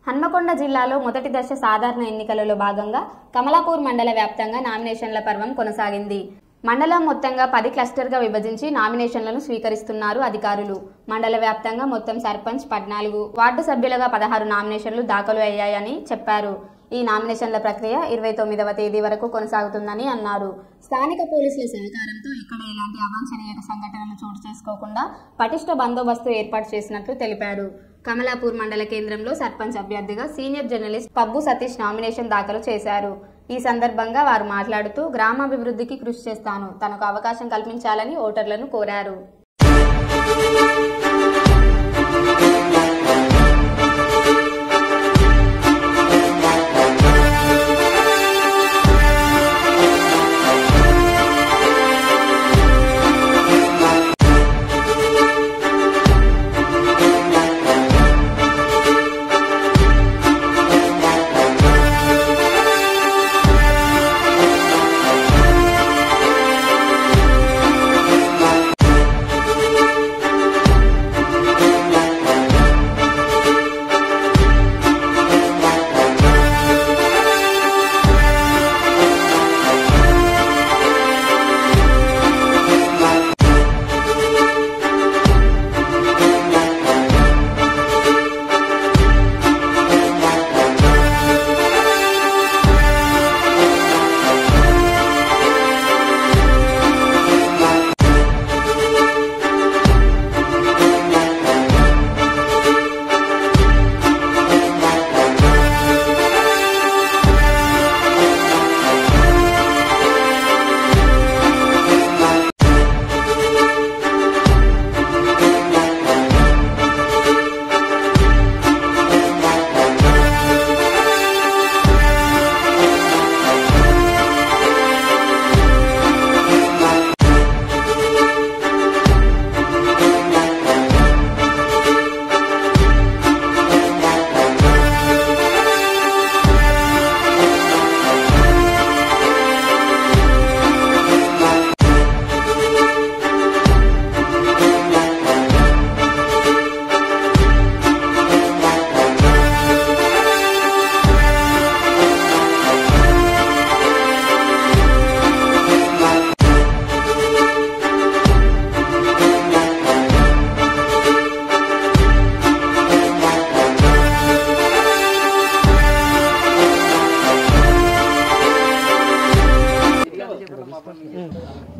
హన్మకొండ జిల్లాలో మొదటి దశ సాధారణ ఎన్నికలలో భాగంగా కమలాపూర్ మండల వ్యాప్తంగా నామినేషన్ల పర్వం కొనసాగింది. మండలం మొత్తంగా 10 క్లస్టర్గా విభజించి నామినేషన్లను స్వీకరిస్తున్నారు అధికారులు. మండల వ్యాప్తంగా మొత్తం సర్పంచ్ 14, వార్డు సభ్యులుగా 16 నామినేషన్లు దాఖలు అయ్యాయని చెప్పారు. ఈ నామినేషన్ల ప్రక్రియ 29వ తేదీ వరకు కొనసాగుతుందని అన్నారు. స్థానిక పోలీసుల సహకారంతో ఇక్కడ ఎలాంటి అవాంఛనీయ సంఘటనలు చోటు చేసుకోకుండా పటిష్ట బందోబస్తు ఏర్పాటు చేసినట్లు తెలిపారు. కమలాపూర్ మండల కేంద్రంలో సర్పంచ్ అభ్యర్థిగా senior journalist pub Satish nomination దాఖలు చేశారు. ఈ సందర్భంగా వారు మాట్లాడుతూ గ్రామాభివృద్ధికి కృషి చేస్తాను, తనకు అవకాశం కల్పించాలని ఓటర్లను కోరారు.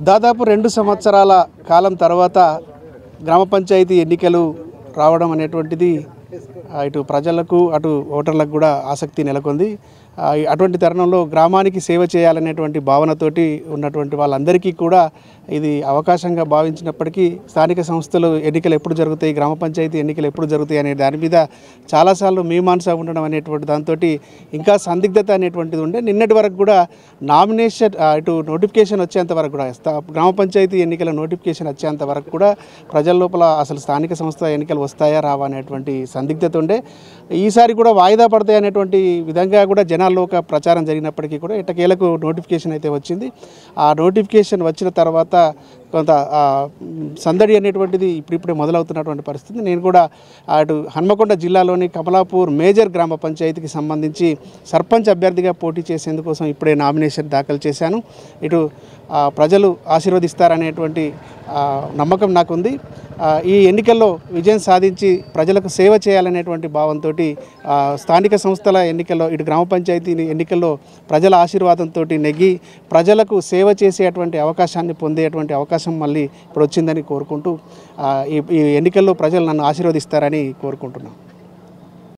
దాదాపు 2 సంవత్సరాల కాలం తర్వాత గ్రామ పంచాయతీ ఎన్నికలు రావడం అనేటువంటిది ఇటు ప్రజలకు అటు ఓటర్లకు కూడా ఆసక్తి నెలకొంది. అటువంటి తరుణంలో గ్రామానికి సేవ చేయాలనేటువంటి భావనతోటి ఉన్నటువంటి వాళ్ళందరికీ కూడా ఇది అవకాశంగా భావించినప్పటికీ స్థానిక సంస్థలు ఎన్నికలు ఎప్పుడు జరుగుతాయి, గ్రామ పంచాయతీ ఎన్నికలు ఎప్పుడు జరుగుతాయి అనే దాని మీద చాలాసార్లు మీమాంస ఉండడం అనేటువంటి దాంతో ఇంకా సందిగ్ధత అనేటువంటిది ఉండే. నిన్నటి వరకు కూడా నామినేషన్ ఇటు నోటిఫికేషన్ వచ్చేంత వరకు కూడా గ్రామ పంచాయతీ ఎన్నికల నోటిఫికేషన్ వచ్చేంత వరకు కూడా ప్రజల లోపల అసలు స్థానిక సంస్థ ఎన్నికలు వస్తాయా రావా అనేటువంటి సందిగ్ధత ఉండే. ఈసారి కూడా వాయిదా పడతాయి అనేటువంటి విధంగా కూడా జనాల్లో ఒక ప్రచారం జరిగినప్పటికీ కూడా ఎట్టకేలకు నోటిఫికేషన్ అయితే వచ్చింది. ఆ నోటిఫికేషన్ వచ్చిన తర్వాత కొంత సందడి అనేటువంటిది ఇప్పుడిప్పుడే మొదలవుతున్నటువంటి పరిస్థితి. నేను కూడా అటు హన్మకొండ జిల్లాలోని కమలాపూర్ మేజర్ గ్రామ పంచాయతీకి సంబంధించి సర్పంచ్ అభ్యర్థిగా పోటీ చేసేందుకోసం ఇప్పుడే నామినేషన్ దాఖలు చేశాను. ఇటు ప్రజలు ఆశీర్వదిస్తారనేటువంటి నమ్మకం నాకుంది. ఈ ఎన్నికల్లో విజయం సాధించి ప్రజలకు సేవ చేయాలనేటువంటి భావంతో స్థానిక సంస్థల ఎన్నికల్లో ఇటు గ్రామ పంచాయతీ ఎన్నికల్లో ప్రజల ఆశీర్వాదంతో నెగ్గి ప్రజలకు సేవ చేసేటువంటి అవకాశాన్ని పొందేటువంటి అవకాశం మళ్ళీ ఇప్పుడు వచ్చిందని కోరుకుంటూ ఈ ఎన్నికల్లో ప్రజలు నన్ను ఆశీర్వదిస్తారని కోరుకుంటున్నాను.